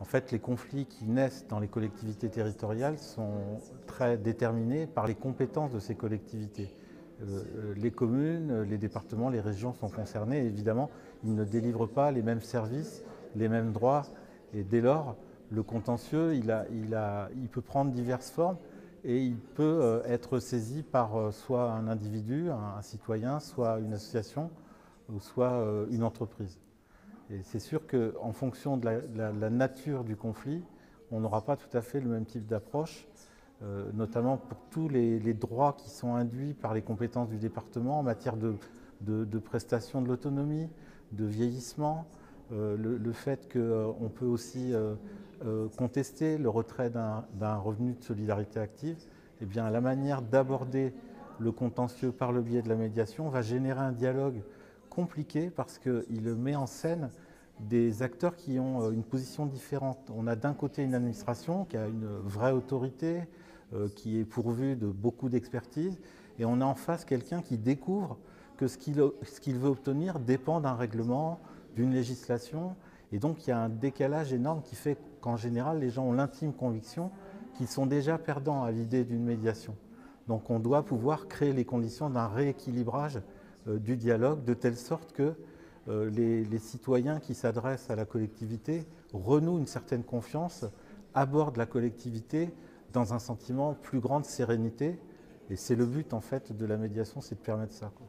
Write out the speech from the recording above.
fait, les conflits qui naissent dans les collectivités territoriales sont très déterminés par les compétences de ces collectivités. Les communes, les départements, les régions sont concernés. Et évidemment, ils ne délivrent pas les mêmes services, les mêmes droits. Et dès lors, le contentieux, il peut prendre diverses formes et il peut être saisi par soit un individu, un citoyen, soit une association, ou soit une entreprise. Et c'est sûr qu'en fonction de la nature du conflit, on n'aura pas tout à fait le même type d'approche, notamment pour tous les droits qui sont induits par les compétences du département en matière de prestation de l'autonomie, de vieillissement, le fait qu'on peut aussi contester le retrait d'un revenu de solidarité active. Eh bien, la manière d'aborder le contentieux par le biais de la médiation va générer un dialogue compliqué parce qu'il met en scène des acteurs qui ont une position différente. On a d'un côté une administration qui a une vraie autorité, qui est pourvue de beaucoup d'expertise, et on a en face quelqu'un qui découvre que ce qu'il veut obtenir dépend d'un règlement, d'une législation, et donc il y a un décalage énorme qui fait qu'en général les gens ont l'intime conviction qu'ils sont déjà perdants à l'idée d'une médiation. Donc on doit pouvoir créer les conditions d'un rééquilibrage du dialogue de telle sorte que les citoyens qui s'adressent à la collectivité renouent une certaine confiance, abordent la collectivité dans un sentiment plus grand de sérénité. Et c'est le but en fait de la médiation, c'est de permettre ça, quoi.